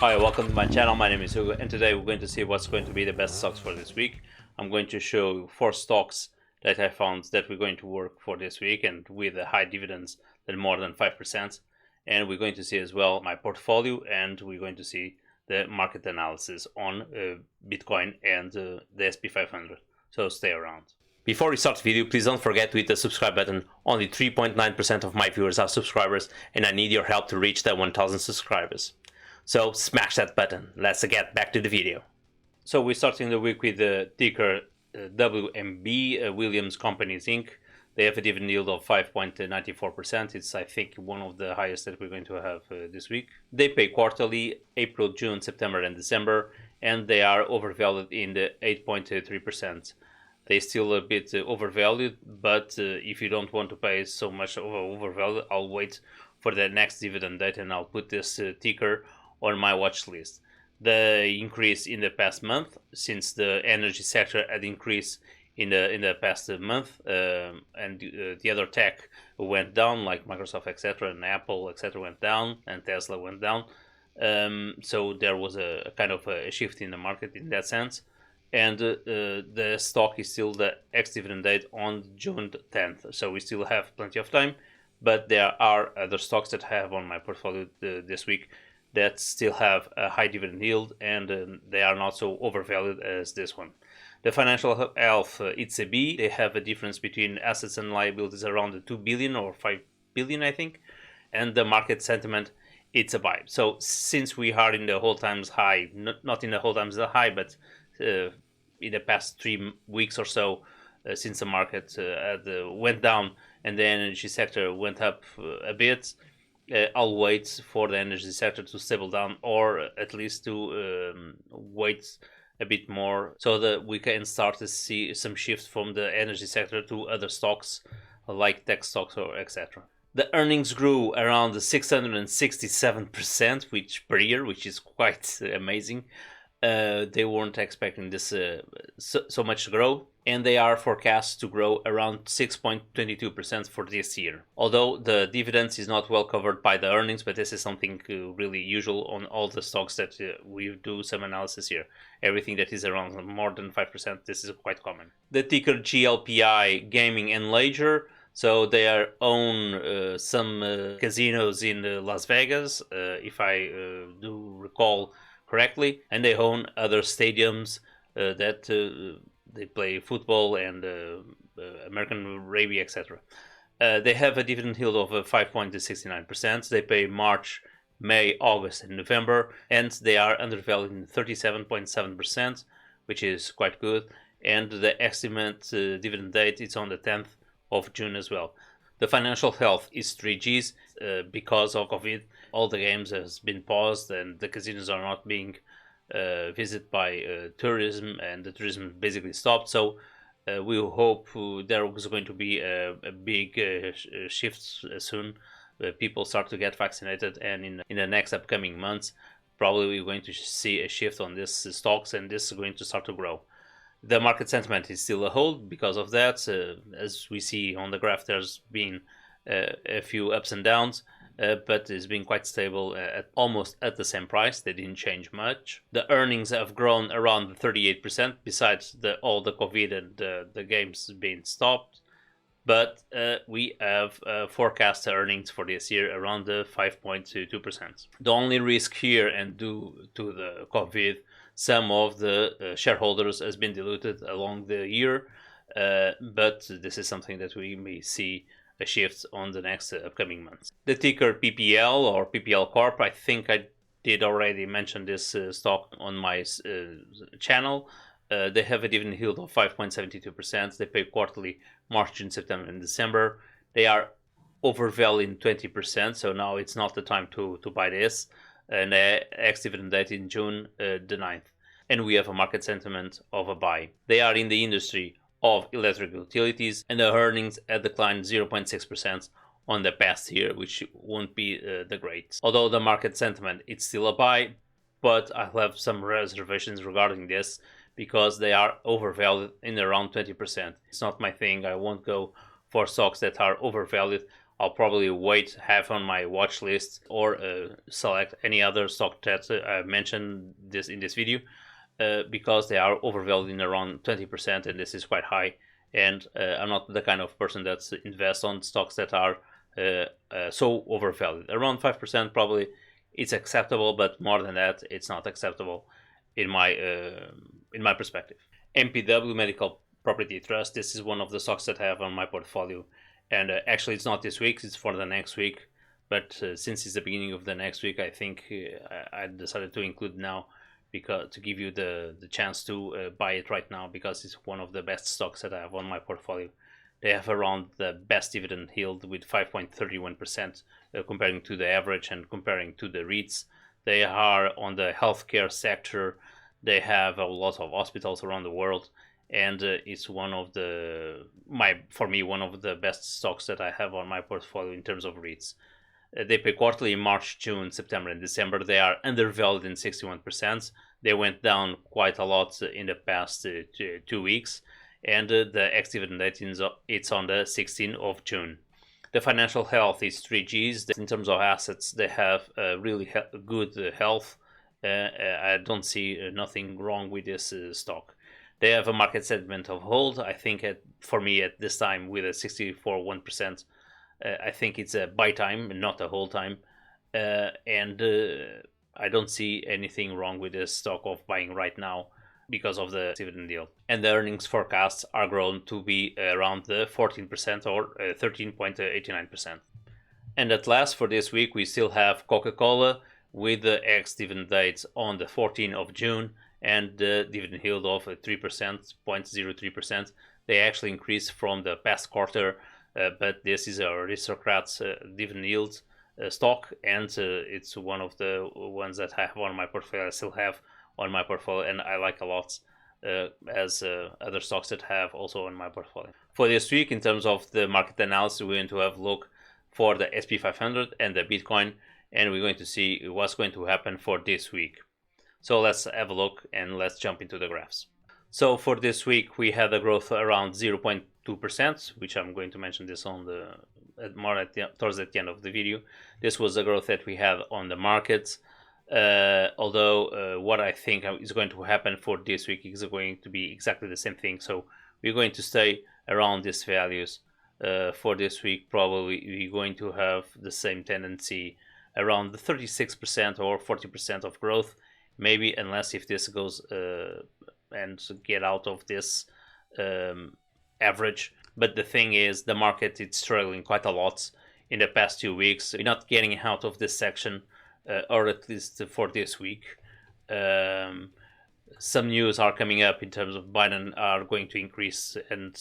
Hi, welcome to my channel. My name is Hugo, and today we're going to see what's going to be the best stocks for this week. I'm going to show you 4 stocks that I found that we're going to work for this week and with high dividends than more than 5%. And we're going to see as well my portfolio, and we're going to see the market analysis on Bitcoin and the SP500. So stay around. Before we start the video, please don't forget to hit the subscribe button. Only 3.9% of my viewers are subscribers, and I need your help to reach that 1,000 subscribers. So smash that button. Let's get back to the video. So we're starting the week with the ticker WMB, Williams Companies Inc. They have a dividend yield of 5.94%. It's, I think, one of the highest that we're going to have this week. They pay quarterly, April, June, September, and December, and they are overvalued in the 8.3%. They're still a bit overvalued, but if you don't want to pay so much overvalued, I'll wait for the next dividend date and I'll put this ticker on my watch list. The increase in the past month, since the energy sector had increased in the past month, and the other tech went down, like Microsoft, etc., and Apple, etc., went down, and Tesla went down. So there was a kind of a shift in the market in that sense. And the stock is still the ex-dividend date on June 10th. So we still have plenty of time, but there are other stocks that I have on my portfolio this week that still have a high dividend yield, and they are not so overvalued as this one. The financial health, ECB, they have a difference between assets and liabilities around 2 billion or 5 billion, I think, and the market sentiment, it's a buy. So since we are in the whole times high, not in the whole times high, but in the past 3 weeks or so, since the market went down and the energy sector went up a bit, I'll wait for the energy sector to stable down, or at least to wait a bit more so that we can start to see some shift from the energy sector to other stocks like tech stocks or etc. The earnings grew around 667% per year, which is quite amazing. They weren't expecting this so much growth, and they are forecast to grow around 6.22% for this year. Although the dividends is not well covered by the earnings, but this is something really usual on all the stocks that we do some analysis here. Everything that is around more than 5%, this is quite common. The ticker GLPI, Gaming and Leisure. So they own some casinos in Las Vegas, if I do recall correctly, and they own other stadiums that they play football and American rugby, etc. They have a dividend yield of 5.69%. They pay March, May, August, and November, and they are undervalued in 37.7%, which is quite good. And the estimate dividend date is on the 10th of June as well. The financial health is 3Gs. Because of COVID, all the games has been paused and the casinos are not being visited by tourism, and the tourism basically stopped. So we hope there was going to be a big shift soon. People start to get vaccinated, and in the next upcoming months, probably we're going to see a shift on these stocks, and this is going to start to grow. The market sentiment is still a hold because of that. As we see on the graph, there's been a few ups and downs, but it's been quite stable almost at the same price. They didn't change much. The earnings have grown around 38%, besides all the COVID and the games being stopped. But we have forecast earnings for this year around 5.2%. The only risk here, and due to the COVID, some of the shareholders has been diluted along the year, but this is something that we may see a shift on the next upcoming months. The ticker PPL or PPL Corp, I think I did already mention this stock on my channel. They have a dividend yield of 5.72%. They pay quarterly March, June, September, and December. They are overvalued 20%, so now it's not the time to buy this. And the ex-dividend date in June the 9th. And we have a market sentiment of a buy. They are in the industry of electric utilities, and the earnings had declined 0.6% on the past year, which won't be the great. Although the market sentiment, it's still a buy, but I have some reservations regarding this because they are overvalued in around 20%. It's not my thing. I won't go for stocks that are overvalued. I'll probably wait, have on my watch list, or select any other stock that I mentioned this in this video, because they are overvalued in around 20%, and this is quite high. And I'm not the kind of person that invests on stocks that are so overvalued. Around 5% probably it's acceptable, but more than that, it's not acceptable in my perspective. MPW, Medical Property Trust. This is one of the stocks that I have on my portfolio, and actually it's not this week; it's for the next week. But since it's the beginning of the next week, I think I decided to include now, because to give you the chance to buy it right now, because it's one of the best stocks that I have on my portfolio. They have around the best dividend yield with 5.31%, comparing to the average and comparing to the REITs. They are on the healthcare sector. They have a lot of hospitals around the world, and it's one of for me one of the best stocks that I have on my portfolio in terms of REITs. They pay quarterly in March, June, September, and December. They are undervalued in 61%. They went down quite a lot in the past 2 weeks, and the ex-dividend date it's on the 16th of June. The financial health is 3Gs. In terms of assets, they have really good health. I don't see nothing wrong with this stock. They have a market sentiment of hold. I think for me at this time with a 64.1%, I think it's a buy time, not a hold time. And I don't see anything wrong with this stock of buying right now because of the dividend deal. And the earnings forecasts are grown to be around the 14% or 13.89%. And at last, for this week, we still have Coca-Cola with the ex-dividend dates on the 14th of June and the dividend yield of 3%, 0.03%. They actually increased from the past quarter, but this is a aristocrat's dividend yield stock, and it's one of the ones that I have on my portfolio. I still have on my portfolio, and I like a lot, as other stocks that have also on my portfolio. For this week, in terms of the market analysis, we're going to have a look for the SP500 and the Bitcoin, and we're going to see what's going to happen for this week. So let's have a look and let's jump into the graphs. So for this week, we had a growth around 0.2%, which I'm going to mention this on towards the end of the video. This was the growth that we had on the markets. Although what I think is going to happen for this week is going to be exactly the same thing. So we're going to stay around these values for this week. Probably we're going to have the same tendency around the 36% or 40% of growth, maybe, unless if this goes and get out of this average. But the thing is, the market is struggling quite a lot in the past 2 weeks. We're not getting out of this section, or at least for this week. Some news are coming up in terms of Biden are going to increase and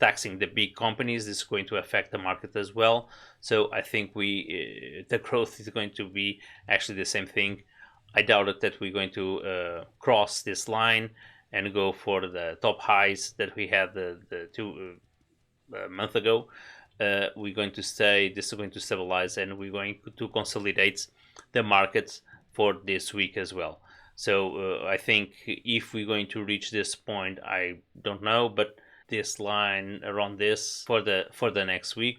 taxing the big companies. This is going to affect the market as well. So I think the growth is going to be actually the same thing. I doubt it that we're going to cross this line and go for the top highs that we had the 2 months ago. We're going to stay. This is going to stabilize, and we're going to consolidate the market for this week as well. So I think if we're going to reach this point, I don't know, but this line around this for the next week,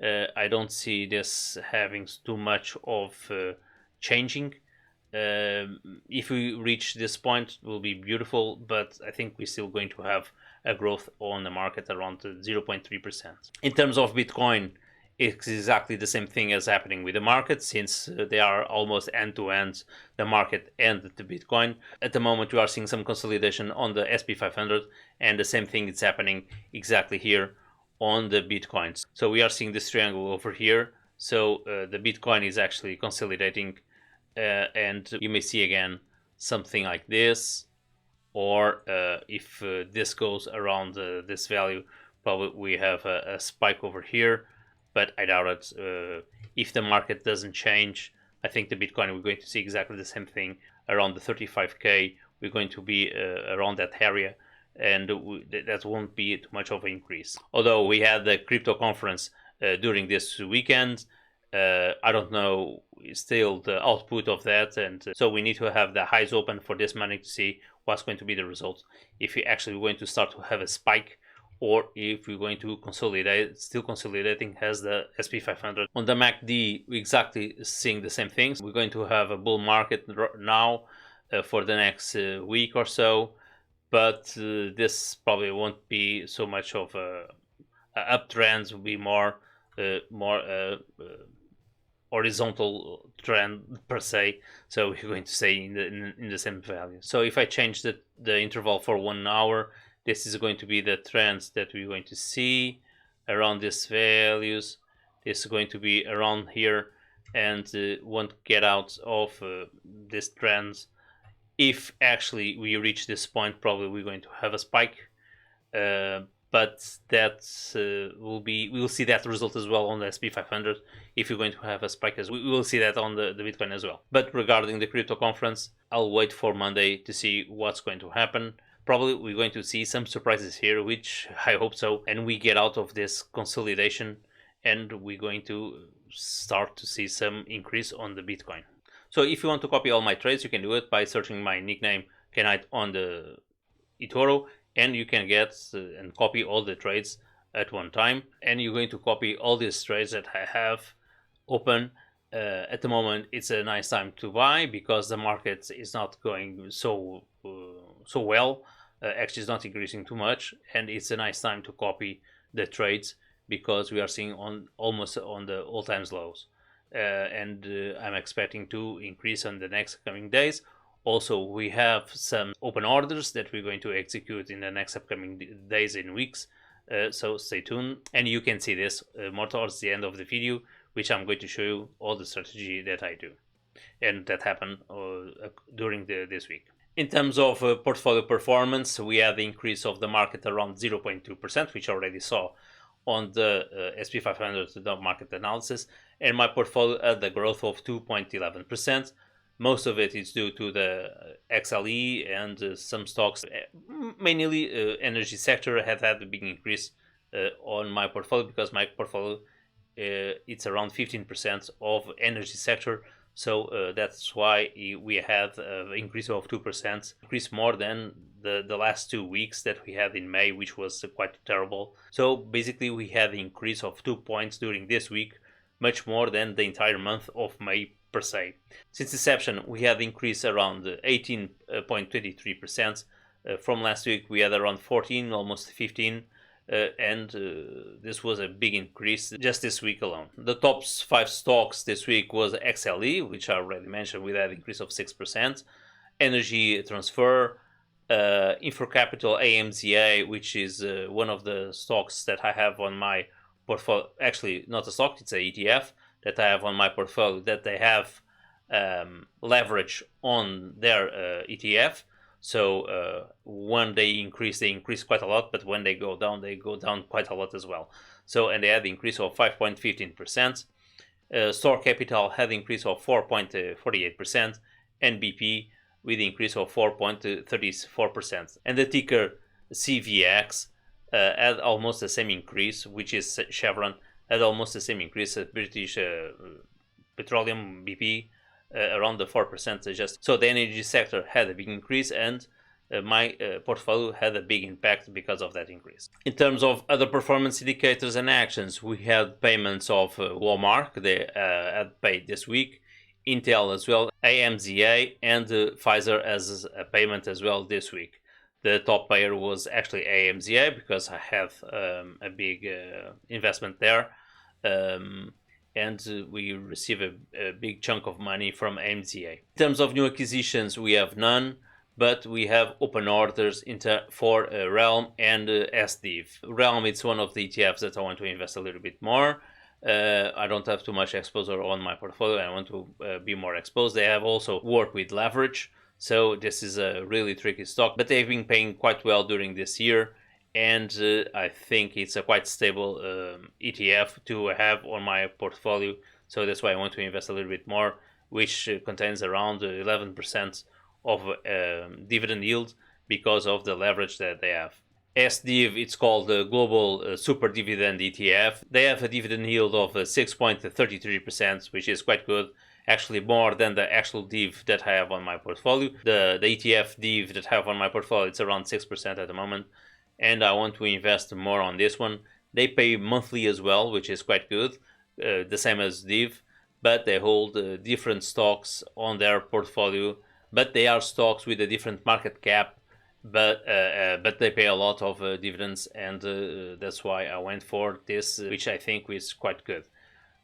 I don't see this having too much of changing. If we reach this point, it will be beautiful, but I think we're still going to have a growth on the market around 0.3%. In terms of Bitcoin, it's exactly the same thing as happening with the market, since they are almost end-to-end, the market and the Bitcoin. At the moment, we are seeing some consolidation on the SP500, and the same thing is happening exactly here on the Bitcoins. So we are seeing this triangle over here. So the Bitcoin is actually consolidating, and you may see again something like this, or if this goes around this value, probably we have a spike over here. But I doubt it. If the market doesn't change, I think the Bitcoin, we're going to see exactly the same thing around the 35K. We're going to be around that area, and that won't be too much of an increase. Although we had the crypto conference during this weekend, I don't know still the output of that, and so we need to have the highs open for this money to see what's going to be the result. If we actually going to start to have a spike or if we're going to consolidate, still consolidating as the SP500. On the MACD, we're exactly seeing the same things. We're going to have a bull market now for the next week or so, but this probably won't be so much of a uptrend. Will be more horizontal trend per se, so we're going to stay in the same value. So if I change the interval for 1 hour, this is going to be the trends that we're going to see around these values. This is going to be around here, and won't get out of these trends. If actually we reach this point, probably we're going to have a spike, but that we'll see that result as well on the SP500. If you're going to have a spike, as we will see that on the Bitcoin as well. But regarding the crypto conference, I'll wait for Monday to see what's going to happen. Probably we're going to see some surprises here, which I hope so, and we get out of this consolidation, and we're going to start to see some increase on the Bitcoin. So if you want to copy all my trades, you can do it by searching my nickname Kenite on the eToro, and you can get and copy all the trades at one time. And you're going to copy all these trades that I have open. At the moment, it's a nice time to buy because the market is not going so well. Actually, it's not increasing too much, and it's a nice time to copy the trades because we are seeing almost on the all-time lows. And I'm expecting to increase on the next coming days. Also, we have some open orders that we're going to execute in the next upcoming days and weeks, so stay tuned. And you can see this more towards the end of the video, which I'm going to show you all the strategy that I do and that happened during this week. In terms of portfolio performance, we had the increase of the market around 0.2%, which I already saw on the SP500 market analysis, and my portfolio had the growth of 2.11%. Most of it is due to the XLE and some stocks, mainly energy sector, have had a big increase on my portfolio because my portfolio it's around 15% of energy sector. So that's why we had an increase of 2%, increase more than the last 2 weeks that we had in May, which was quite terrible. So basically we had an increase of 2 points during this week, much more than the entire month of May per se. Since inception, we had increase around 18.23%. From last week, we had around 14, almost 15. And this was a big increase just this week alone. The top 5 stocks this week was XLE, which I already mentioned, with an increase of 6%. Energy Transfer, Infracapital AMZA, which is one of the stocks that I have on my portfolio. Actually, not a stock, it's an ETF that I have on my portfolio, that they have leverage on their ETF. So when they increase quite a lot, but when they go down quite a lot as well. So, and they had the increase of 5.15%. Store Capital had the increase of 4.48%, and BP with the increase of 4.34%. And the ticker CVX had almost the same increase, which is Chevron, had almost the same increase as British Petroleum, BP, around the 4% adjust. So the energy sector had a big increase, and my portfolio had a big impact because of that increase. In terms of other performance indicators and actions, we had payments of Walmart, they had paid this week, Intel as well, AMZA, and Pfizer as a payment as well this week. The top payer was actually AMZA because I have a big investment there. And we receive a big chunk of money from AMZA. In terms of new acquisitions, we have none, but we have open orders for REML and SDIV. REML, it's one of the ETFs that I want to invest a little bit more. I don't have too much exposure on my portfolio. I want to be more exposed. They have also worked with leverage, so this is a really tricky stock, but they've been paying quite well during this year. And I think it's a quite stable ETF to have on my portfolio. So that's why I want to invest a little bit more, which contains around 11% of dividend yield because of the leverage that they have. SDIV, it's called the Global Super Dividend ETF. They have a dividend yield of 6.33%, which is quite good. Actually more than the actual DIV that I have on my portfolio. The ETF DIV that I have on my portfolio, it's around 6% at the moment. and I want to invest more on this one. They pay monthly as well, which is quite good, the same as DIV, but they hold different stocks on their portfolio, but they are stocks with a different market cap, but they pay a lot of dividends, and that's why I went for this, which I think is quite good.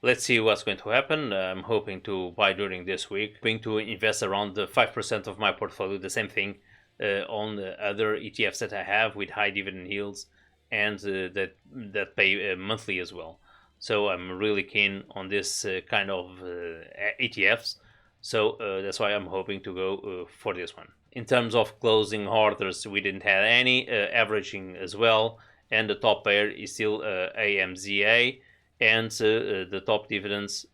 Let's see what's going to happen. I'm hoping to buy during this week. I'm going to invest around 5% of my portfolio, the same thing on the other ETFs that I have with high dividend yields and that pay monthly as well. So I'm really keen on this kind of ETFs. So that's why I'm hoping to go for this one. In terms of closing orders, we didn't have any averaging as well, and the top pair is still AMZA. And the top dividends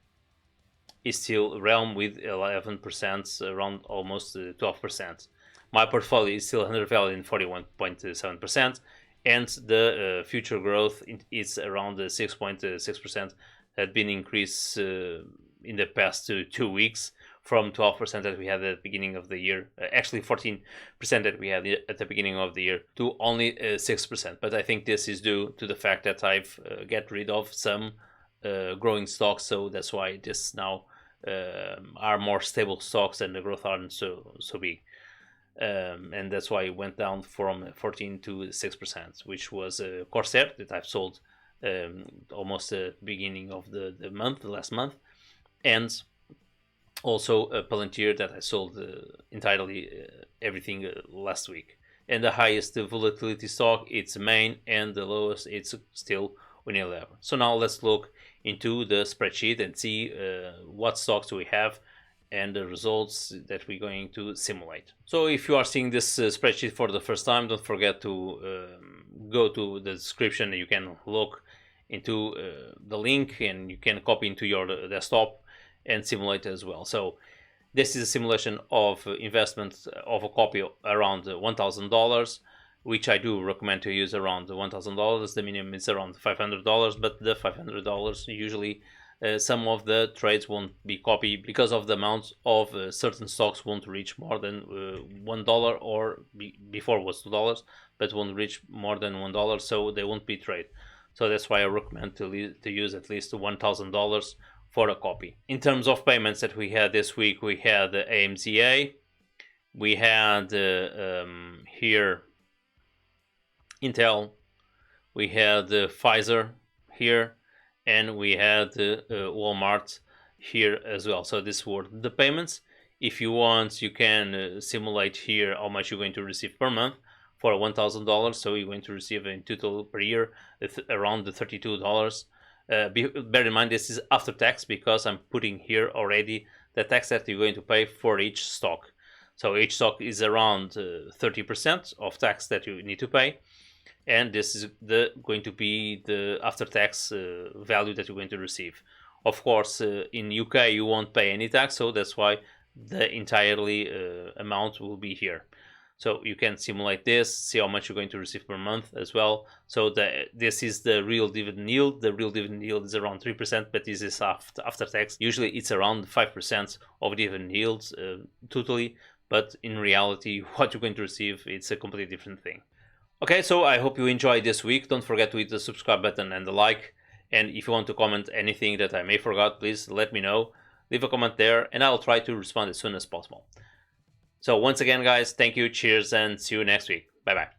is still Realm with 11%, around almost 12%. My portfolio is still undervalued in 41.7%, and the future growth is around 6.6%. Had been increased in the past 2 weeks from 12% that we had at the beginning of the year, actually 14% that we had at the beginning of the year, to only 6%. But I think this is due to the fact that I've get rid of some growing stocks, so that's why this now are more stable stocks and the growth aren't so big. And that's why it went down from 14 to 6%, which was Corsair that I've sold almost the beginning of the last month, and also Palantir that I sold entirely everything last week. And the highest volatility stock, it's Main, and the lowest, it's still Unilever. So now let's look into the spreadsheet and see what stocks we have and the results that we're going to simulate. So if you are seeing this spreadsheet for the first time, don't forget to go to the description. You can look into the link and you can copy into your desktop and simulate as well. So this is a simulation of investment of a copy around $1,000, which I do recommend to use around $1,000. The minimum is around $500, but the $500 usually some of the trades won't be copied because of the amount of certain stocks won't reach more than $1, or before was $2, but won't reach more than $1, so they won't be traded. So that's why I recommend to use at least $1,000 for a copy. In terms of payments that we had this week, we had the AMZA, we had here Intel, we had Pfizer here, and we had Walmart here as well. So these were the payments. If you want, you can simulate here how much you're going to receive per month for $1,000. So you're going to receive in total per year around the $32. Bear in mind, this is after tax, because I'm putting here already the tax that you're going to pay for each stock. So each stock is around 30% of tax that you need to pay, and this is going to be the after tax value that you're going to receive. Of course, in UK you won't pay any tax, so that's why the entirely amount will be here. So you can simulate this, see how much you're going to receive per month as well. So this is the real dividend yield. The real dividend yield is around 3%, but this is after tax. Usually it's around 5% of dividend yields totally, but in reality, what you're going to receive, it's a completely different thing. Okay, so I hope you enjoyed this week. Don't forget to hit the subscribe button and the like. And if you want to comment anything that I may forgot, please let me know. Leave a comment there, and I'll try to respond as soon as possible. So once again, guys, thank you, cheers, and see you next week. Bye-bye.